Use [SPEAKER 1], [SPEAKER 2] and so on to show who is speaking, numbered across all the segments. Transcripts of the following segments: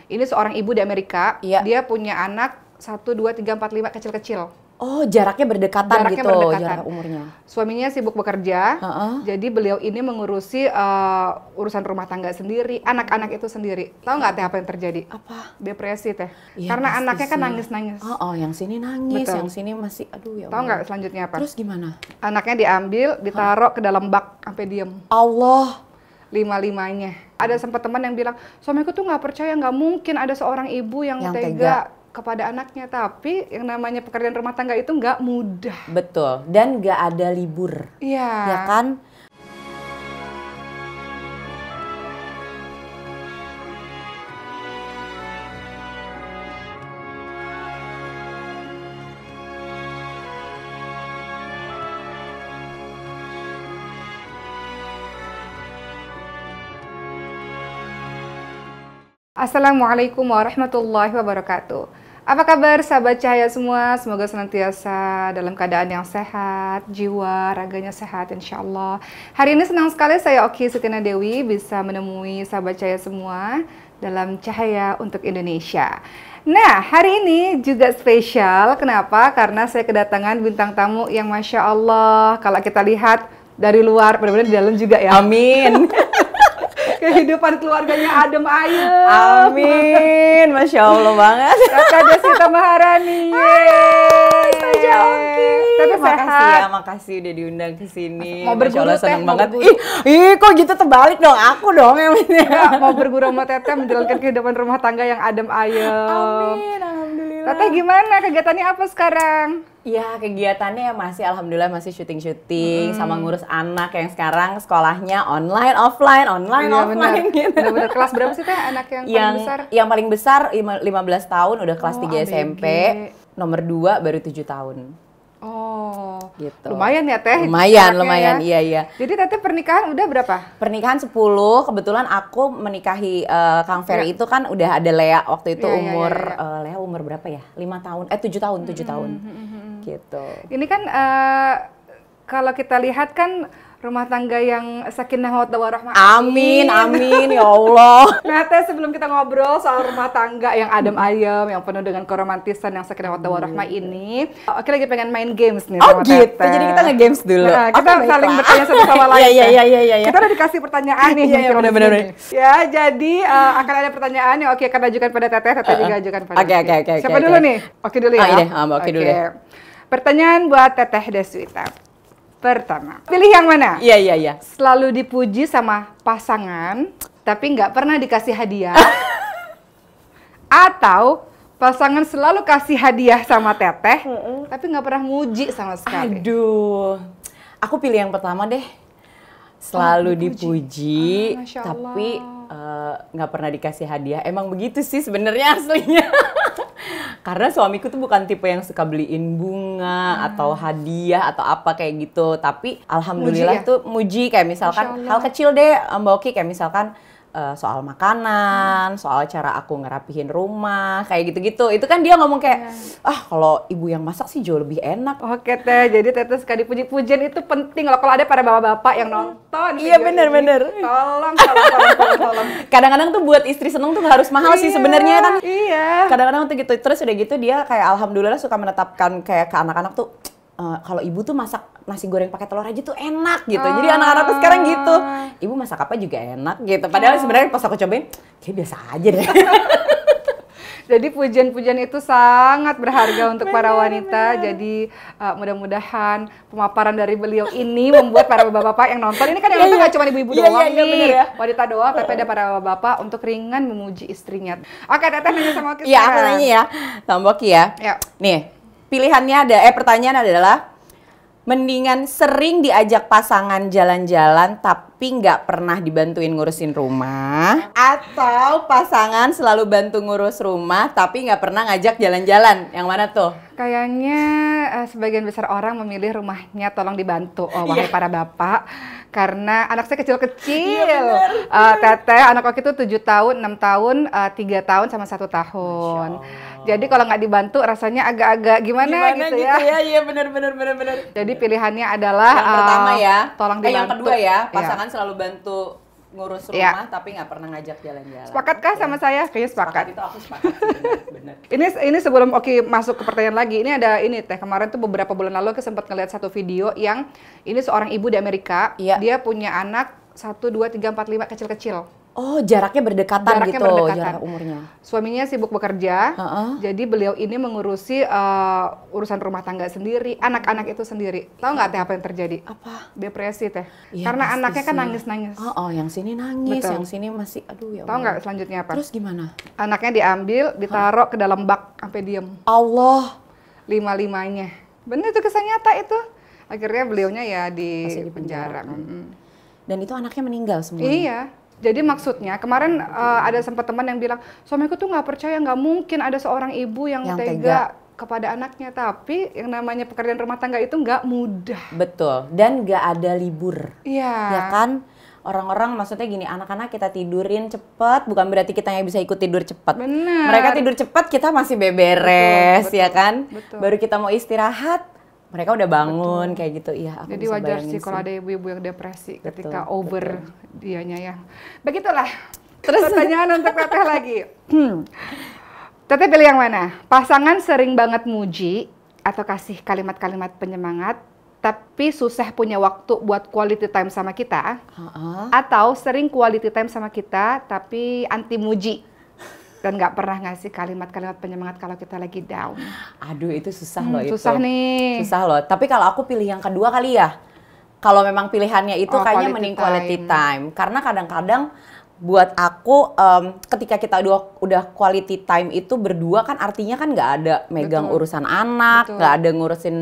[SPEAKER 1] Ini seorang ibu di Amerika,
[SPEAKER 2] Iya.
[SPEAKER 1] dia punya anak 1, 2, 3, 4, 5 kecil-kecil.
[SPEAKER 2] Oh, jaraknya berdekatan
[SPEAKER 1] Jaraknya
[SPEAKER 2] gitu,
[SPEAKER 1] berdekatan.
[SPEAKER 2] jarak umurnya.
[SPEAKER 1] Suaminya sibuk bekerja,
[SPEAKER 2] Heeh.
[SPEAKER 1] jadi beliau ini mengurusi urusan rumah tangga sendiri, anak-anak itu sendiri. Tahu nggak Teh apa yang terjadi?
[SPEAKER 2] Apa?
[SPEAKER 1] Depresi Teh.
[SPEAKER 2] Iya,
[SPEAKER 1] Karena
[SPEAKER 2] pasti
[SPEAKER 1] anaknya kan
[SPEAKER 2] sih.
[SPEAKER 1] nangis-nangis.
[SPEAKER 2] Oh, yang sini nangis,
[SPEAKER 1] Betul.
[SPEAKER 2] yang sini masih, aduh ya
[SPEAKER 1] Tahu
[SPEAKER 2] Allah.
[SPEAKER 1] nggak selanjutnya apa?
[SPEAKER 2] Terus gimana?
[SPEAKER 1] Anaknya diambil, ditaruh ke dalam bak sampai diem.
[SPEAKER 2] Allah.
[SPEAKER 1] Lima-limanya. Ada sempat teman yang bilang, suamiku tuh nggak percaya, nggak mungkin ada seorang ibu yang
[SPEAKER 2] Yang
[SPEAKER 1] tega kepada anaknya. Tapi yang namanya pekerjaan rumah tangga itu nggak mudah.
[SPEAKER 2] Betul, dan nggak ada libur,
[SPEAKER 1] Iya.
[SPEAKER 2] ya kan?
[SPEAKER 1] Assalamualaikum warahmatullahi wabarakatuh. Apa kabar sahabat cahaya semua? Semoga senantiasa dalam keadaan yang sehat, jiwa, raganya sehat insya Allah. Hari ini senang sekali saya Oki Sutina Dewi bisa menemui sahabat cahaya semua dalam Cahaya untuk Indonesia. Nah, hari ini juga spesial. Kenapa? Karena saya kedatangan bintang tamu yang Masya Allah, kalau kita lihat dari luar, benar-benar di dalam juga ya.
[SPEAKER 2] Amin.
[SPEAKER 1] Kehidupan keluarganya adem ayem.
[SPEAKER 2] Amin, Masya Allah banget.
[SPEAKER 1] Kakak Desita Maharani.
[SPEAKER 2] Saja Oki.
[SPEAKER 1] Tapi
[SPEAKER 2] makasih
[SPEAKER 1] sehat.
[SPEAKER 2] ya, makasih udah diundang ke sini.
[SPEAKER 1] Mau
[SPEAKER 2] Masya Allah
[SPEAKER 1] berguru,
[SPEAKER 2] seneng
[SPEAKER 1] Teh, mau
[SPEAKER 2] banget.
[SPEAKER 1] berguru.
[SPEAKER 2] Ih, kok gitu terbalik dong, aku dong yang ini.
[SPEAKER 1] Enggak, mau berguru sama Teteh menjalankan kehidupan rumah tangga yang adem ayem.
[SPEAKER 2] Amin, alhamdulillah.
[SPEAKER 1] Teteh gimana? Kegiatannya apa sekarang?
[SPEAKER 2] Ya, kegiatannya masih alhamdulillah masih syuting-syuting sama ngurus anak yang sekarang sekolahnya online, offline, online,
[SPEAKER 1] Iya,
[SPEAKER 2] offline gitu.
[SPEAKER 1] Benar-benar. Kelas berapa sih Teh anak yang paling besar?
[SPEAKER 2] Yang paling besar 15 tahun udah kelas
[SPEAKER 1] Oh,
[SPEAKER 2] 3
[SPEAKER 1] ABG.
[SPEAKER 2] SMP, nomor 2 baru 7 tahun.
[SPEAKER 1] Oh,
[SPEAKER 2] Gitu.
[SPEAKER 1] lumayan ya Teh?
[SPEAKER 2] Lumayan,
[SPEAKER 1] jaraknya
[SPEAKER 2] lumayan,
[SPEAKER 1] ya.
[SPEAKER 2] iya.
[SPEAKER 1] Jadi Teteh pernikahan udah berapa?
[SPEAKER 2] Pernikahan 10, kebetulan aku menikahi Kang Ferry itu kan udah ada Lea waktu itu
[SPEAKER 1] Iya, iya,
[SPEAKER 2] umur,
[SPEAKER 1] iya,
[SPEAKER 2] Lea umur berapa ya? 7 tahun, 7 tahun. Gitu.
[SPEAKER 1] Ini kan kalau kita lihat kan rumah tangga yang sakinah mawaddah warahmah.
[SPEAKER 2] Amin, amin, ya Allah.
[SPEAKER 1] Nah, Teh, sebelum kita ngobrol soal rumah tangga yang adem ayem, yang penuh dengan keromantisan yang sakinah mawaddah warahmah ini, oke lagi pengen main games nih
[SPEAKER 2] Oh
[SPEAKER 1] sama
[SPEAKER 2] gitu,
[SPEAKER 1] Teteh.
[SPEAKER 2] jadi kita nge-games dulu.
[SPEAKER 1] Nah, kita
[SPEAKER 2] Oke,
[SPEAKER 1] saling
[SPEAKER 2] baiklah.
[SPEAKER 1] bertanya satu sama lain.
[SPEAKER 2] Iya,
[SPEAKER 1] Teh.
[SPEAKER 2] iya.
[SPEAKER 1] Kita udah dikasih pertanyaan nih.
[SPEAKER 2] Iya, iya,
[SPEAKER 1] yang
[SPEAKER 2] benar-benar.
[SPEAKER 1] Ya, jadi akan ada pertanyaan yang Oki akan ajukan pada Teteh, Teteh juga ajukan pada
[SPEAKER 2] Oke,
[SPEAKER 1] Oki.
[SPEAKER 2] oke.
[SPEAKER 1] Siapa dulu nih? Oki dulu ya?
[SPEAKER 2] Iya, Mbak Oki dulu ya.
[SPEAKER 1] Pertanyaan buat Teteh Deswita. Pertama, pilih yang mana?
[SPEAKER 2] Iya.
[SPEAKER 1] Selalu dipuji sama pasangan, tapi nggak pernah dikasih hadiah. Atau pasangan selalu kasih hadiah sama Teteh, tapi nggak pernah muji sama sekali.
[SPEAKER 2] Aduh, aku pilih yang pertama deh. Selalu dipuji,
[SPEAKER 1] Masya
[SPEAKER 2] tapi
[SPEAKER 1] Allah.
[SPEAKER 2] nggak pernah dikasih hadiah. Emang begitu sih sebenarnya aslinya. Karena suamiku tuh bukan tipe yang suka beliin bunga atau hadiah atau apa kayak gitu. Tapi alhamdulillah
[SPEAKER 1] Muji ya?
[SPEAKER 2] tuh muji kayak misalkan
[SPEAKER 1] Masya Allah.
[SPEAKER 2] hal kecil deh Mbak Oki, kayak misalkan soal makanan, soal cara aku ngerapihin rumah, kayak gitu-gitu. Itu kan dia ngomong kayak, kalau ibu yang masak sih jauh lebih enak.
[SPEAKER 1] Oke Teh, jadi Teteh suka dipuji-pujian itu penting loh. Kalau ada para bapak-bapak yang nonton.
[SPEAKER 2] Iya,
[SPEAKER 1] video
[SPEAKER 2] bener-bener.
[SPEAKER 1] ini, tolong.
[SPEAKER 2] Kadang-kadang tuh buat istri seneng tuh nggak harus mahal sih
[SPEAKER 1] Iya,
[SPEAKER 2] sebenarnya kan.
[SPEAKER 1] Iya.
[SPEAKER 2] Kadang-kadang tuh gitu, terus udah gitu dia kayak alhamdulillah suka menetapkan kayak ke anak-anak tuh, kalau ibu tuh masak nasi goreng pakai telur aja tuh enak gitu. Jadi anak-anak tuh sekarang gitu, ibu masak apa juga enak gitu. Padahal sebenarnya pas aku cobain, kayak biasa aja deh.
[SPEAKER 1] Jadi pujian-pujian itu sangat berharga untuk para wanita. Jadi mudah-mudahan pemaparan dari beliau ini membuat para bapak-bapak yang nonton, ini kan yang nonton nggak cuma ibu-ibu doang nih,
[SPEAKER 2] bener ya.
[SPEAKER 1] wanita doang, tapi ada para bapak untuk ringan memuji istrinya. Oke, Teteh nanya sama Oki
[SPEAKER 2] Iya, aku
[SPEAKER 1] sekarang.
[SPEAKER 2] nanya ya, sama Boki ya.
[SPEAKER 1] Ya.
[SPEAKER 2] Nih, pilihannya pertanyaan adalah, mendingan sering diajak pasangan jalan-jalan tapi nggak pernah dibantuin ngurusin rumah, atau pasangan selalu bantu ngurus rumah tapi nggak pernah ngajak jalan-jalan? Yang mana tuh?
[SPEAKER 1] Kayaknya sebagian besar orang memilih rumahnya tolong dibantu, wahai para bapak. Karena anak saya kecil-kecil. Teteh, anak Oki itu 7 tahun, 6 tahun, 3 tahun sama 1 tahun. Jadi kalau nggak dibantu rasanya agak-agak gimana gitu ya.
[SPEAKER 2] Iya, benar.
[SPEAKER 1] Jadi pilihannya adalah
[SPEAKER 2] Yang pertama ya,
[SPEAKER 1] tolong dibantu.
[SPEAKER 2] yang kedua ya,
[SPEAKER 1] Iya.
[SPEAKER 2] pasangan selalu bantu ngurus
[SPEAKER 1] Iya.
[SPEAKER 2] rumah tapi nggak pernah ngajak jalan-jalan.
[SPEAKER 1] Sepakatkah sama saya? Kayaknya sepakat.
[SPEAKER 2] Itu aku sepakat sih, bener.
[SPEAKER 1] Ini sebelum Oki masuk ke pertanyaan lagi, ini ada ini teh, kemarin tuh beberapa bulan lalu aku sempat ngeliat satu video yang ini seorang ibu di Amerika,
[SPEAKER 2] Iya.
[SPEAKER 1] dia punya anak 1, 2, 3, 4, 5 kecil-kecil.
[SPEAKER 2] Oh, jaraknya berdekatan
[SPEAKER 1] Jaraknya
[SPEAKER 2] gitu,
[SPEAKER 1] berdekatan.
[SPEAKER 2] jarak umurnya.
[SPEAKER 1] Suaminya sibuk bekerja,
[SPEAKER 2] Heeh.
[SPEAKER 1] jadi beliau ini mengurusi urusan rumah tangga sendiri, anak-anak itu sendiri. Tahu nggak teh apa yang terjadi?
[SPEAKER 2] Apa?
[SPEAKER 1] Depresi teh.
[SPEAKER 2] Iya,
[SPEAKER 1] Karena
[SPEAKER 2] pasti
[SPEAKER 1] anaknya kan
[SPEAKER 2] sih.
[SPEAKER 1] nangis-nangis.
[SPEAKER 2] Oh, yang sini nangis,
[SPEAKER 1] Betul.
[SPEAKER 2] yang sini masih, aduh ya
[SPEAKER 1] Tahu
[SPEAKER 2] Allah.
[SPEAKER 1] nggak selanjutnya apa?
[SPEAKER 2] Terus gimana?
[SPEAKER 1] Anaknya diambil, ditaruh ke dalam bak sampai diem.
[SPEAKER 2] Allah.
[SPEAKER 1] 5-5-nya. Bener itu kisah nyata itu. Akhirnya beliaunya ya di
[SPEAKER 2] Masih di penjara.
[SPEAKER 1] penjara.
[SPEAKER 2] Dan itu anaknya meninggal semua.
[SPEAKER 1] Iya. Jadi maksudnya kemarin ada sempat teman yang bilang, suamiku tuh nggak percaya, nggak mungkin ada seorang ibu yang
[SPEAKER 2] Yang
[SPEAKER 1] tega kepada anaknya. Tapi yang namanya pekerjaan rumah tangga itu nggak mudah.
[SPEAKER 2] Betul. Dan nggak ada libur.
[SPEAKER 1] Iya.
[SPEAKER 2] Ya kan? Orang-orang maksudnya gini, anak-anak kita tidurin cepet, bukan berarti kita yang bisa ikut tidur cepet.
[SPEAKER 1] Benar.
[SPEAKER 2] Mereka tidur cepet, kita masih beberes,
[SPEAKER 1] Betul,
[SPEAKER 2] ya kan?
[SPEAKER 1] betul.
[SPEAKER 2] Baru kita mau istirahat, mereka udah bangun kayak gitu. Iya, aku
[SPEAKER 1] Jadi
[SPEAKER 2] bisa
[SPEAKER 1] wajar
[SPEAKER 2] bayangin
[SPEAKER 1] sih kalau ada ibu-ibu yang depresi
[SPEAKER 2] Betul,
[SPEAKER 1] ketika over dianya ya. Begitulah. Terus pertanyaan untuk Teteh lagi. Teteh pilih yang mana? Pasangan sering banget muji atau kasih kalimat-kalimat penyemangat, tapi susah punya waktu buat quality time sama kita,
[SPEAKER 2] Heeh.
[SPEAKER 1] atau sering quality time sama kita tapi anti muji dan nggak pernah ngasih kalimat-kalimat penyemangat kalau kita lagi down.
[SPEAKER 2] Aduh, itu susah loh itu.
[SPEAKER 1] Susah nih.
[SPEAKER 2] Susah loh. Tapi kalau aku pilih yang kedua kali ya. Kalau memang pilihannya itu
[SPEAKER 1] Oh,
[SPEAKER 2] kayaknya
[SPEAKER 1] quality
[SPEAKER 2] mending quality
[SPEAKER 1] time.
[SPEAKER 2] time. Karena kadang-kadang buat aku ketika kita udah quality time itu berdua kan artinya kan nggak ada megang
[SPEAKER 1] Betul.
[SPEAKER 2] urusan anak,
[SPEAKER 1] Betul.
[SPEAKER 2] nggak ada ngurusin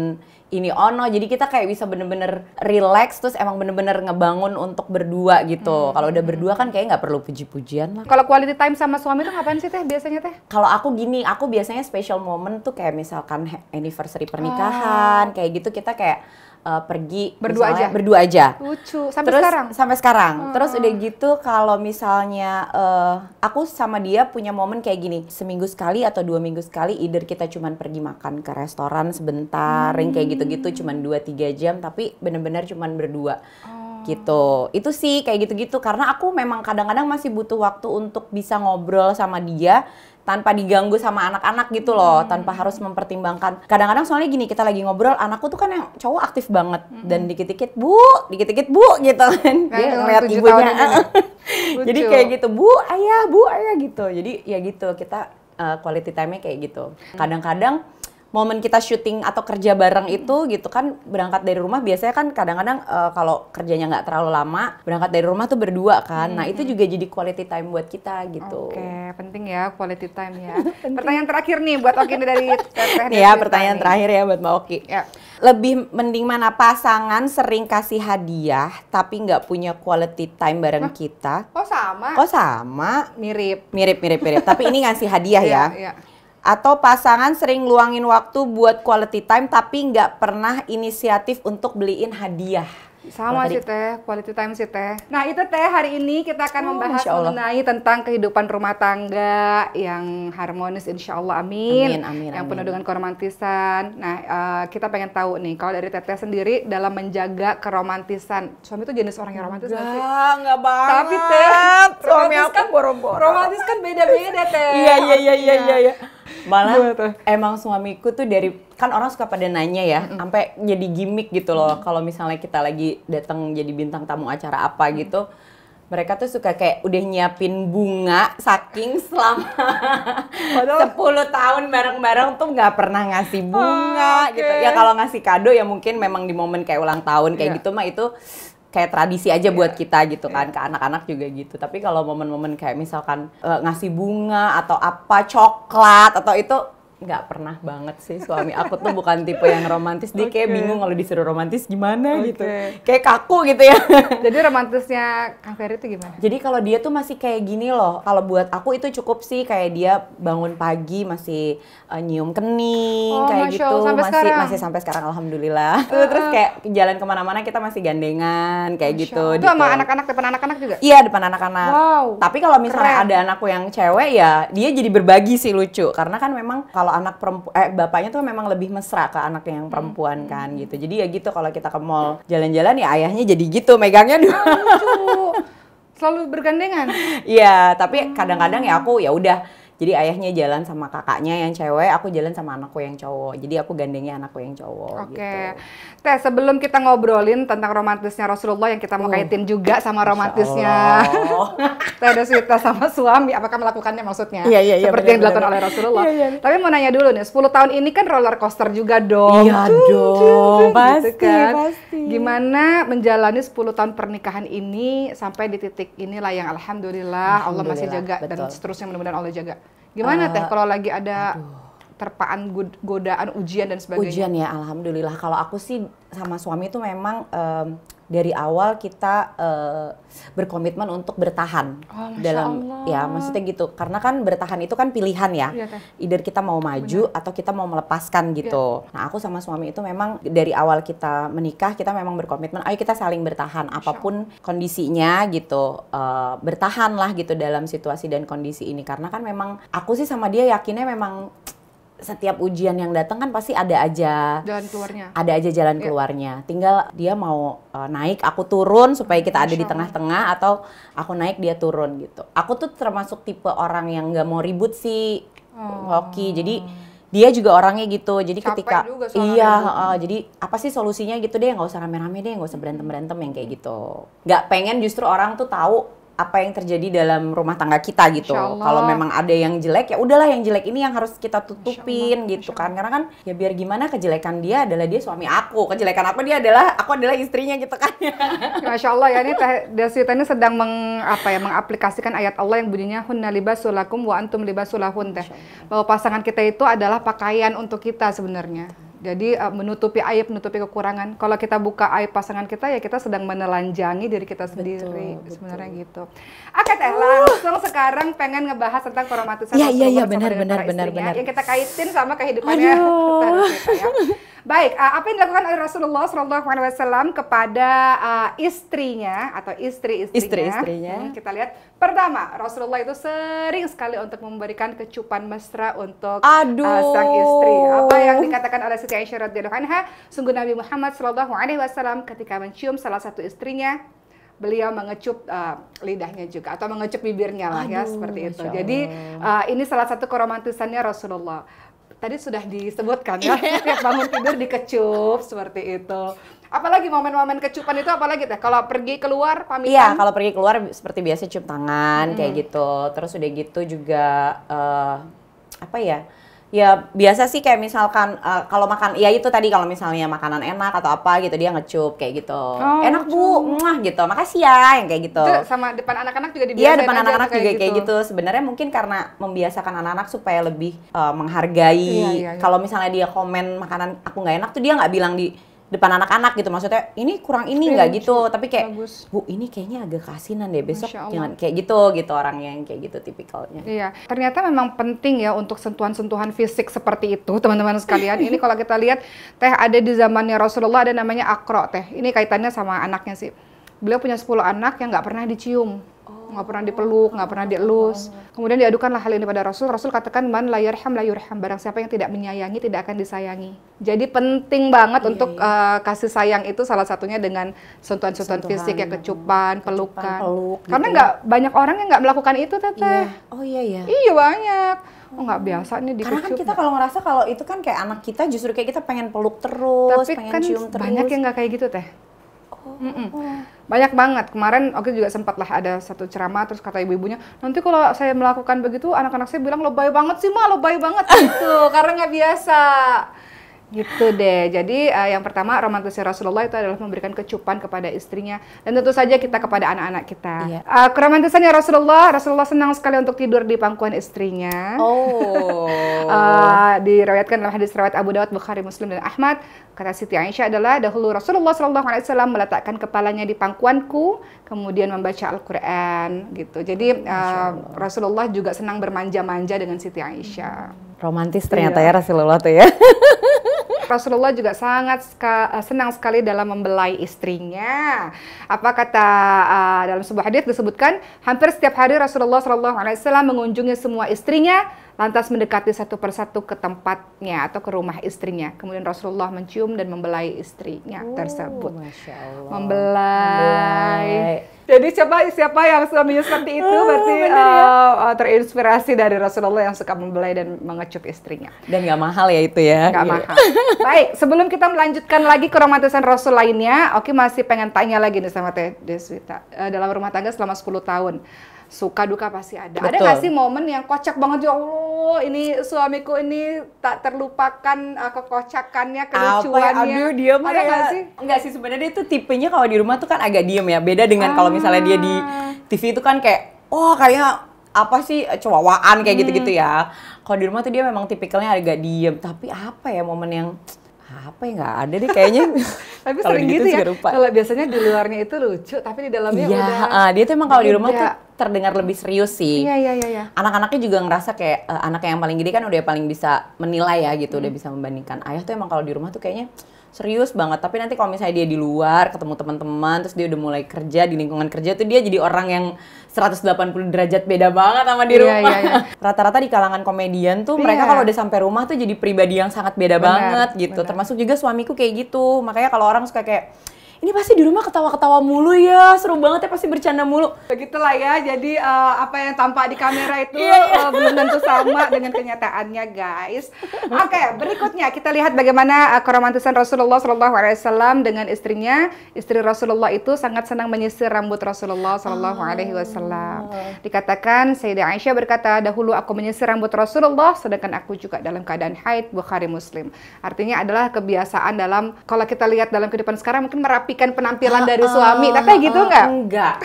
[SPEAKER 2] ini ono. Jadi kita kayak bisa bener-bener relax terus emang bener-bener ngebangun untuk berdua gitu. Kalau udah berdua kan kayak nggak perlu puji-pujian lah.
[SPEAKER 1] Kalau quality time sama suami tuh ngapain sih Teh biasanya Teh?
[SPEAKER 2] Kalau aku gini, aku biasanya special moment tuh kayak misalkan anniversary pernikahan, kayak gitu kita kayak pergi
[SPEAKER 1] Berdua
[SPEAKER 2] misalnya
[SPEAKER 1] aja?
[SPEAKER 2] berdua aja.
[SPEAKER 1] Lucu. Sampai
[SPEAKER 2] Terus
[SPEAKER 1] sekarang?
[SPEAKER 2] sampai sekarang. Terus udah gitu kalau misalnya aku sama dia punya momen kayak gini, seminggu sekali atau 2 minggu sekali, either kita cuman pergi makan ke restoran sebentar, yang kayak gitu-gitu cuman 2-3 jam, tapi bener-bener cuman berdua. Gitu. Itu sih kayak gitu-gitu karena aku memang kadang-kadang masih butuh waktu untuk bisa ngobrol sama dia tanpa diganggu sama anak-anak gitu loh, tanpa harus mempertimbangkan. Kadang-kadang soalnya gini, kita lagi ngobrol, anakku tuh kan yang cowok aktif banget dan dikit-dikit bu gitu kan. Dia
[SPEAKER 1] yang
[SPEAKER 2] ngeliat
[SPEAKER 1] 7
[SPEAKER 2] ibunya.
[SPEAKER 1] tahun ini.
[SPEAKER 2] Jadi
[SPEAKER 1] Lucu.
[SPEAKER 2] kayak gitu, bu ayah gitu. Jadi ya gitu, kita quality time-nya kayak gitu. Kadang-kadang momen kita syuting atau kerja bareng itu gitu kan, berangkat dari rumah biasanya kan kadang-kadang kalau kerjanya nggak terlalu lama, berangkat dari rumah tuh berdua kan. Nah itu juga jadi quality time buat kita gitu.
[SPEAKER 1] Oke, penting ya quality time ya. Pertanyaan terakhir nih buat Oki nih dari Teteh.
[SPEAKER 2] Nih ya pertanyaan terakhir ya buat Mbak Oki.
[SPEAKER 1] Ya.
[SPEAKER 2] Lebih mending mana pasangan sering kasih hadiah tapi nggak punya quality time bareng kita?
[SPEAKER 1] Oh sama?
[SPEAKER 2] Kok sama?
[SPEAKER 1] Mirip.
[SPEAKER 2] Mirip. Tapi ini ngasih hadiah ya.
[SPEAKER 1] Iya.
[SPEAKER 2] Atau pasangan sering luangin waktu buat quality time tapi nggak pernah inisiatif untuk beliin hadiah.
[SPEAKER 1] Sama
[SPEAKER 2] Kalau
[SPEAKER 1] sih
[SPEAKER 2] tadi-
[SPEAKER 1] Teh, quality time sih Teh. Nah itu Teh, hari ini kita akan membahas
[SPEAKER 2] Masya Allah.
[SPEAKER 1] mengenai tentang kehidupan rumah tangga yang harmonis insya Allah, amin.
[SPEAKER 2] Amin,
[SPEAKER 1] Yang
[SPEAKER 2] amin.
[SPEAKER 1] penuh dengan keromantisan. Nah kita pengen tahu nih, kalau dari Teteh sendiri dalam menjaga keromantisan, suami itu jenis orang yang romantis nggak sih?
[SPEAKER 2] Enggak banget.
[SPEAKER 1] Tapi Teh,
[SPEAKER 2] suami
[SPEAKER 1] romantis
[SPEAKER 2] aku
[SPEAKER 1] kan
[SPEAKER 2] boro-boro.
[SPEAKER 1] Romantis kan beda-beda Teh.
[SPEAKER 2] Iya. Malah
[SPEAKER 1] Gimana tuh?
[SPEAKER 2] emang suamiku tuh dari kan orang suka pada nanya ya, sampai jadi gimmick gitu loh. Kalau misalnya kita lagi datang jadi bintang tamu acara apa gitu, mereka tuh suka kayak udah nyiapin bunga saking selama 10 tahun bareng-bareng tuh nggak pernah ngasih bunga
[SPEAKER 1] Oke.
[SPEAKER 2] gitu. Ya kalau ngasih kado ya mungkin memang di momen kayak ulang tahun kayak
[SPEAKER 1] Iya.
[SPEAKER 2] gitu mah itu kayak tradisi aja buat kita gitu kan, ke anak-anak juga gitu. Tapi kalau momen-momen kayak misalkan ngasih bunga atau apa, coklat atau itu nggak pernah banget sih suami aku tuh bukan tipe yang romantis. Dia kayak
[SPEAKER 1] Oke.
[SPEAKER 2] bingung kalau disuruh romantis gimana gitu.
[SPEAKER 1] Oke.
[SPEAKER 2] Kayak kaku gitu ya.
[SPEAKER 1] Jadi romantisnya Kang Ferry itu gimana?
[SPEAKER 2] Jadi kalau dia tuh masih kayak gini loh. Kalau buat aku itu cukup sih kayak dia bangun pagi masih nyium kening
[SPEAKER 1] Oh,
[SPEAKER 2] kayak
[SPEAKER 1] Masya
[SPEAKER 2] gitu.
[SPEAKER 1] Allah, sampai sekarang?
[SPEAKER 2] Masih sampai sekarang alhamdulillah. Terus kayak jalan kemana-mana kita masih gandengan kayak
[SPEAKER 1] Masya
[SPEAKER 2] gitu.
[SPEAKER 1] Allah. Itu sama anak-anak, depan anak-anak juga?
[SPEAKER 2] Iya depan anak-anak.
[SPEAKER 1] Wow,
[SPEAKER 2] Tapi kalau misalnya
[SPEAKER 1] keren.
[SPEAKER 2] ada anakku yang cewek ya dia jadi berbagi sih lucu. Karena kan memang kalau anak perempuan bapaknya tuh memang lebih mesra ke anak yang perempuan kan gitu. Jadi ya gitu kalau kita ke mall jalan-jalan ya ayahnya jadi gitu megangnya.
[SPEAKER 1] Lucu. Selalu bergandengan.
[SPEAKER 2] Iya, tapi kadang-kadang ya aku ya udah. Jadi ayahnya jalan sama kakaknya yang cewek, aku jalan sama anakku yang cowok. Jadi aku gandengnya anakku yang cowok.
[SPEAKER 1] Oke.
[SPEAKER 2] Gitu.
[SPEAKER 1] Teh, sebelum kita ngobrolin tentang romantisnya Rasulullah yang kita mau kaitin juga sama romantisnya Teh Deswita sama suami, apakah melakukannya maksudnya?
[SPEAKER 2] Iya,
[SPEAKER 1] seperti yang dilakukan
[SPEAKER 2] benar.
[SPEAKER 1] oleh Rasulullah.
[SPEAKER 2] Iya.
[SPEAKER 1] Tapi mau nanya dulu nih, 10 tahun ini kan roller coaster juga dong.
[SPEAKER 2] Iya dong, pasti.
[SPEAKER 1] Gimana menjalani 10 tahun pernikahan ini sampai di titik inilah yang alhamdulillah Allah masih jaga, dan seterusnya mudah-mudahan Allah jaga. Gimana Teh kalau lagi ada terpaan godaan, ujian dan sebagainya?
[SPEAKER 2] Ujian ya, alhamdulillah. Kalau aku sih sama suami itu memang dari awal kita berkomitmen untuk bertahan dalam
[SPEAKER 1] Allah.
[SPEAKER 2] Ya, maksudnya gitu. Karena kan bertahan itu kan pilihan ya.
[SPEAKER 1] Iya, Teh.
[SPEAKER 2] Either kita mau maju atau kita mau melepaskan gitu. Nah, aku sama suami itu memang dari awal kita menikah kita memang berkomitmen, ayo kita saling bertahan apapun kondisinya gitu. Bertahan lah gitu dalam situasi dan kondisi ini, karena kan memang aku sih sama dia yakinnya memang setiap ujian yang datang kan pasti ada aja
[SPEAKER 1] jalan keluarnya.
[SPEAKER 2] Ada aja jalan keluarnya. Tinggal dia mau naik, aku turun supaya kita ada di tengah-tengah, atau aku naik dia turun gitu. Aku tuh termasuk tipe orang yang nggak mau ribut sih, Hoki. Jadi dia juga orangnya gitu. Jadi
[SPEAKER 1] Capek
[SPEAKER 2] ketika
[SPEAKER 1] juga soalnya
[SPEAKER 2] jadi apa sih solusinya gitu deh, nggak usah rame-rame deh, nggak usah berantem-berantem yang kayak gitu. Nggak pengen justru orang tuh tahu apa yang terjadi dalam rumah tangga kita gitu. Kalau memang ada yang jelek, ya udahlah yang jelek ini yang harus kita tutupin gitu kan. Karena kan ya biar gimana, kejelekan dia adalah dia suami aku, kejelekan apa dia adalah aku adalah istrinya gitu kan.
[SPEAKER 1] Masya Allah ya, ini Teh Deswita ini sedang mengaplikasikan ayat Allah yang bunyinya hunna libasul lakum wa antum libasul lahun, Teh. Bahwa pasangan kita itu adalah pakaian untuk kita sebenarnya. Jadi menutupi aib, menutupi kekurangan. Kalau kita buka aib pasangan kita, ya kita sedang menelanjangi diri kita sendiri. Sebenarnya gitu. Oke Teh, langsung sekarang pengen ngebahas tentang keromantisan
[SPEAKER 2] Iya,
[SPEAKER 1] benar. Yang kita kaitin sama kehidupannya. Ya. Baik, apa yang dilakukan oleh Rasulullah SAW kepada istrinya atau istri-istrinya? Kita lihat, pertama, Rasulullah itu sering sekali untuk memberikan kecupan mesra untuk sang istri. Apa yang dikatakan oleh Siti Aisyah radhiyallahu anha, sungguh Nabi Muhammad SAW ketika mencium salah satu istrinya, beliau mengecup lidahnya juga atau mengecup bibirnya lah ya, seperti itu. Jadi ini salah satu keromantisannya Rasulullah. Tadi sudah disebutkan ya, setiap bangun tidur dikecup seperti itu. Apalagi momen-momen kecupan itu apalagi Teh? Kalau pergi keluar pamitan?
[SPEAKER 2] Iya, kalau pergi keluar seperti biasa cium tangan kayak gitu. Terus udah gitu juga apa ya? Ya biasa sih kayak misalkan kalau makan, ya itu tadi kalau misalnya makanan enak atau apa gitu dia ngecup kayak gitu. Enak Bu, muah gitu. Makasih ya, yang kayak gitu.
[SPEAKER 1] Itu sama depan anak-anak juga dibiasain.
[SPEAKER 2] Iya, depan anak-anak juga kayak gitu. Sebenarnya mungkin karena membiasakan anak-anak supaya lebih menghargai. Kalau misalnya dia komen makanan aku nggak enak tuh dia nggak bilang di depan anak-anak gitu, maksudnya ini kurang ini nggak gitu, tapi kayak Bu ini kayaknya agak kasinan deh, besok jangan kayak gitu orangnya yang kayak gitu tipikalnya.
[SPEAKER 1] Iya, ternyata memang penting ya untuk sentuhan-sentuhan fisik seperti itu teman-teman sekalian. Ini kalau kita lihat Teh ada di zamannya Rasulullah ada namanya Aqra Teh. Ini kaitannya sama anaknya sih. Beliau punya 10 anak yang nggak pernah dicium. Nggak pernah dipeluk, nggak pernah dielus. Kemudian diadukanlah hal ini pada Rasul. Rasul katakan, man la yarham la yurham. Barang siapa yang tidak menyayangi, tidak akan disayangi. Jadi penting banget untuk kasih sayang itu salah satunya dengan sentuhan-sentuhan fisik, ya kecupan, pelukan. Karena nggak banyak orang yang nggak melakukan itu, Teteh.
[SPEAKER 2] Oh iya.
[SPEAKER 1] Iya banyak. Oh nggak biasa nih dikecup.
[SPEAKER 2] Karena kan kita kalau ngerasa kalau itu kan kayak anak kita, justru kayak kita pengen peluk terus,
[SPEAKER 1] tapi
[SPEAKER 2] pengen
[SPEAKER 1] kan
[SPEAKER 2] cium terus.
[SPEAKER 1] Banyak yang nggak kayak gitu, Teh. Banyak banget. Kemarin aku juga sempat lah ada satu ceramah, terus kata ibu-ibunya, nanti kalau saya melakukan begitu anak-anak saya bilang lebay banget sih Ma, lebay banget gitu karena nggak biasa gitu deh. Jadi yang pertama romantisnya Rasulullah itu adalah memberikan kecupan kepada istrinya, dan tentu saja kita kepada anak-anak kita. Keromantisannya Rasulullah senang sekali untuk tidur di pangkuan istrinya. Diriwayatkan dalam hadis riwayat Abu Dawud, Bukhari, Muslim, dan Ahmad. Kata Siti Aisyah adalah dahulu Rasulullah SAW meletakkan kepalanya di pangkuanku, kemudian membaca Al-Quran gitu. Jadi Rasulullah juga senang bermanja-manja dengan Siti Aisyah.
[SPEAKER 2] Romantis ternyata ya Rasulullah tuh ya.
[SPEAKER 1] Rasulullah juga sangat senang sekali dalam membelai istrinya. Apa kata dalam sebuah hadis disebutkan, hampir setiap hari Rasulullah SAW mengunjungi semua istrinya, lantas mendekati satu persatu ke tempatnya atau ke rumah istrinya. Kemudian Rasulullah mencium dan membelai istrinya tersebut.
[SPEAKER 2] Masya Allah.
[SPEAKER 1] Membelai. Jadi Jadi siapa yang suaminya seperti itu berarti terinspirasi dari Rasulullah yang suka membelai dan mengecup istrinya.
[SPEAKER 2] Dan nggak mahal ya itu ya.
[SPEAKER 1] Nggak mahal. Baik, sebelum kita melanjutkan lagi keromantisan Rasul lainnya, Oki masih pengen tanya lagi nih sama Teh Deswita. Dalam rumah tangga selama 10 tahun, suka duka pasti ada.
[SPEAKER 2] Betul.
[SPEAKER 1] Ada nggak sih momen yang kocak banget, ya Allah, ini suamiku ini tak terlupakan kekocakannya, kelucuannya.
[SPEAKER 2] Aduh, dia mah
[SPEAKER 1] ada
[SPEAKER 2] ya.
[SPEAKER 1] nggak sih?
[SPEAKER 2] Enggak sih, sebenarnya dia tuh tipenya kalau di rumah tuh kan agak diem ya. Beda dengan kalau misalnya dia di TV itu kan kayak, oh kayaknya apa sih cowawaan kayak gitu-gitu ya. Kalau di rumah tuh dia memang tipikalnya agak diem. Tapi apa ya momen yang apa ya, nggak ada deh kayaknya.
[SPEAKER 1] Tapi sering gitu ya, kalau biasanya di luarnya itu lucu, tapi di dalamnya udah
[SPEAKER 2] dia tuh emang kalau di rumah
[SPEAKER 1] beda.
[SPEAKER 2] tuh terdengar lebih serius sih.
[SPEAKER 1] Iya.
[SPEAKER 2] Anak-anaknya juga ngerasa kayak anak yang paling gede kan udah paling bisa menilai ya gitu, udah bisa membandingkan. Ayah tuh emang kalau di rumah tuh kayaknya serius banget. Tapi nanti kalau misalnya dia di luar ketemu teman-teman, terus dia udah mulai kerja di lingkungan kerja tuh dia jadi orang yang 180 derajat beda banget sama di rumah.
[SPEAKER 1] Iya.
[SPEAKER 2] Rata-rata di kalangan komedian tuh mereka kalau udah sampai rumah tuh jadi pribadi yang sangat beda banget gitu.
[SPEAKER 1] Benar.
[SPEAKER 2] Termasuk juga suamiku kayak gitu. Makanya kalau orang suka kayak, ini pasti di rumah ketawa-ketawa mulu ya, seru banget ya, pasti bercanda mulu.
[SPEAKER 1] Begitulah ya, jadi apa yang tampak di kamera itu belum tentu sama dengan kenyataannya, guys. Oke, berikutnya kita lihat bagaimana keromantisan Rasulullah SAW dengan istrinya. Istri Rasulullah itu sangat senang menyisir rambut Rasulullah SAW. Dikatakan Sayyidah Aisyah berkata, dahulu aku menyisir rambut Rasulullah, sedangkan aku juga dalam keadaan haid. Bukhari Muslim. Artinya adalah kebiasaan dalam, kalau kita lihat dalam kehidupan sekarang mungkin merapikan penampilan dari suami, tapi gitu nggak?
[SPEAKER 2] Enggak.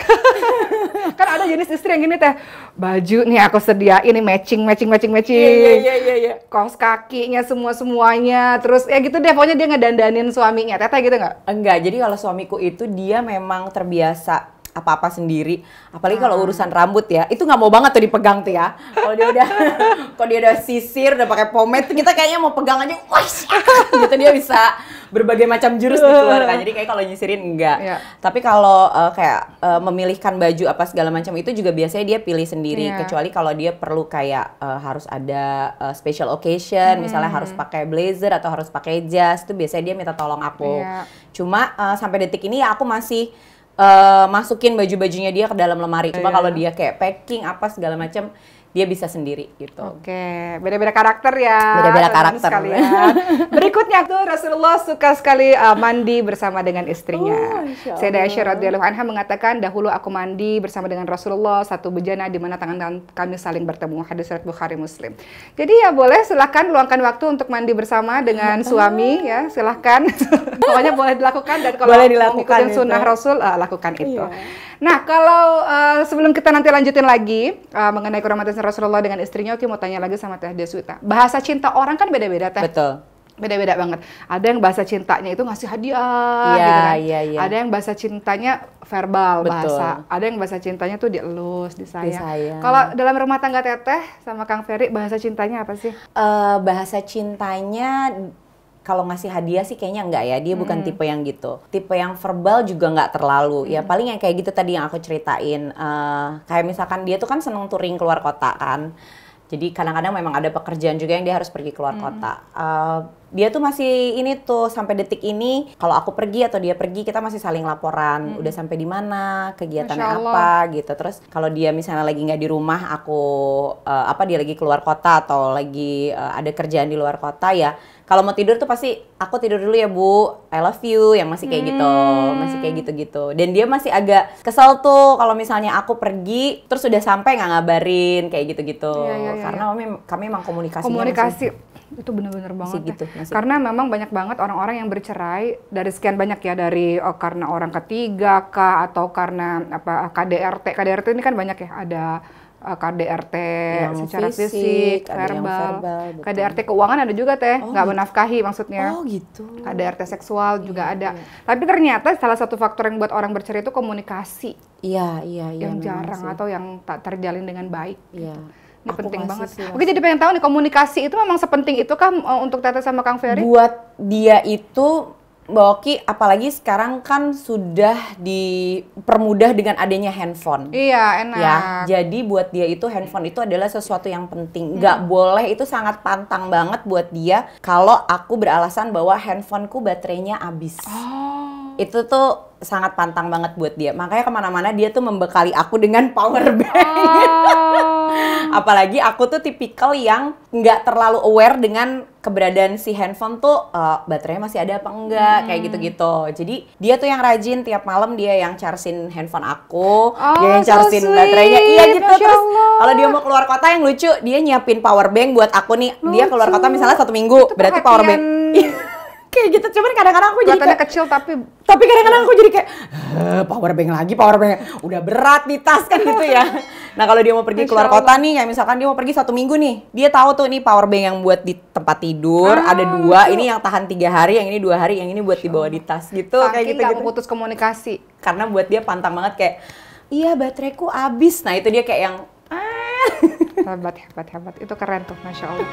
[SPEAKER 1] Kan ada jenis istri yang gini teh, baju nih aku sediain ini matching.
[SPEAKER 2] Iya.
[SPEAKER 1] Kaos kakinya semuanya, terus ya gitu deh, pokoknya dia ngedandanin suaminya. Teteh gitu nggak?
[SPEAKER 2] Enggak, jadi kalau suamiku itu dia memang terbiasa apa-apa sendiri, apalagi kalau urusan rambut ya, itu nggak mau banget tuh dipegang tuh ya. Kalau dia udah sisir, udah pakai pomade, tuh kita kayaknya mau pegang aja, wah, gitu dia bisa berbagai macam jurus dikeluarkan. Jadi kayak kalau nyisirin enggak. Tapi kalau kayak memilihkan baju apa segala macam itu juga biasanya dia pilih sendiri. Kecuali kalau dia perlu kayak harus ada special occasion, misalnya harus pakai blazer atau harus pakai jas, itu biasanya dia minta tolong aku. Cuma sampai detik ini ya aku masih masukin baju-bajunya dia ke dalam lemari. Cuma kalau dia kayak packing apa segala macam, dia bisa sendiri gitu.
[SPEAKER 1] Oke, beda-beda karakter ya.
[SPEAKER 2] Beda-beda karakter.
[SPEAKER 1] Berikutnya tuh Rasulullah suka sekali mandi bersama dengan istrinya. Sayyidah Aisyah radhiyallahu anha mengatakan, dahulu aku mandi bersama dengan Rasulullah satu bejana di mana tangan kami saling bertemu. Hadis riwayat Bukhari Muslim. Jadi ya boleh, silahkan luangkan waktu untuk mandi bersama dengan suami ya, silahkan. Pokoknya boleh dilakukan, dan kalau mau ikutin sunnah Rasul lakukan itu. Nah, kalau sebelum kita nanti lanjutin lagi mengenai keromantisan Rasulullah dengan istrinya, Oki mau tanya lagi sama Teh Deswita. Bahasa cinta orang kan beda-beda, Teh.
[SPEAKER 2] Betul.
[SPEAKER 1] Beda-beda banget. Ada yang bahasa cintanya itu ngasih hadiah, gitu kan. Ada yang bahasa cintanya verbal, bahasa. Ada yang bahasa cintanya tuh dielus, disayang. Kalau dalam rumah tangga Teteh sama Kang Ferry, bahasa cintanya apa sih?
[SPEAKER 2] Bahasa cintanya kalau ngasih hadiah sih kayaknya enggak ya, dia bukan tipe yang gitu. Tipe yang verbal juga nggak terlalu. Ya paling yang kayak gitu tadi yang aku ceritain. Kayak misalkan dia tuh kan seneng touring keluar kota kan. Jadi kadang-kadang memang ada pekerjaan juga yang dia harus pergi keluar kota. Dia tuh masih ini tuh sampai detik ini, kalau aku pergi atau dia pergi, kita masih saling laporan. Udah sampai di mana, kegiatannya apa gitu. Terus kalau dia misalnya lagi nggak di rumah, aku dia lagi keluar kota atau lagi ada kerjaan di luar kota ya. Kalau mau tidur tuh pasti aku tidur dulu ya Bu, I love you, yang masih kayak gitu, masih kayak gitu-gitu. Dan dia masih agak kesel tuh kalau misalnya aku pergi terus udah sampai nggak ngabarin kayak gitu-gitu. Karena kami emang komunikasi
[SPEAKER 1] itu bener-bener banget
[SPEAKER 2] gitu,
[SPEAKER 1] karena memang banyak banget orang-orang yang bercerai dari sekian banyak ya, dari karena orang ketiga kah, atau karena apa KDRT ini kan banyak ya, ada KDRT yang secara fisik, verbal, KDRT keuangan ada juga Teh, nggak menafkahi maksudnya.
[SPEAKER 2] Oh gitu.
[SPEAKER 1] KDRT seksual juga ada. Tapi ternyata salah satu faktor yang buat orang bercerai itu komunikasi.
[SPEAKER 2] Iya.
[SPEAKER 1] Yang jarang atau yang tak terjalin dengan baik.
[SPEAKER 2] Iya.
[SPEAKER 1] Ini penting banget. Oke, jadi pengen tahu nih, komunikasi itu memang sepenting itu kah untuk Teteh sama Kang Ferry?
[SPEAKER 2] Buat dia itu, Mbak Oki, apalagi sekarang kan sudah dipermudah dengan adanya handphone.
[SPEAKER 1] Iya, enak.
[SPEAKER 2] Ya, jadi buat dia itu handphone itu adalah sesuatu yang penting. Nggak boleh, itu sangat pantang banget buat dia kalau aku beralasan bahwa handphoneku baterainya habis. Itu tuh sangat pantang banget buat dia. Makanya kemana-mana dia tuh membekali aku dengan power bank. Apalagi aku tuh tipikal yang nggak terlalu aware dengan keberadaan si handphone tuh baterainya masih ada apa enggak, kayak gitu-gitu. Jadi dia tuh yang rajin tiap malam dia yang chargein handphone aku, dia yang chargein baterainya. Iya gitu. Terus kalau dia mau keluar kota yang lucu, dia nyiapin power bank buat aku nih. Dia keluar kota misalnya 1 minggu, berarti power bank. Kayak gitu, cuman kadang-kadang aku jadi kayak
[SPEAKER 1] kecil tapi
[SPEAKER 2] kadang-kadang aku jadi kayak power bank udah berat di tas kan gitu ya. Nah kalau dia mau pergi keluar kota nih, kayak misalkan dia mau pergi 1 minggu nih, dia tahu tuh nih power bank yang buat di tempat tidur ada 2, ini yang tahan 3 hari, yang ini 2 hari, yang ini buat dibawa di tas gitu.
[SPEAKER 1] Saking
[SPEAKER 2] kayak gitu
[SPEAKER 1] gak
[SPEAKER 2] gitu.
[SPEAKER 1] mau putus komunikasi.
[SPEAKER 2] Karena buat dia pantang banget kayak, iya bateraiku habis. Nah itu dia kayak yang
[SPEAKER 1] Hebat, itu keren tuh, Masya Allah.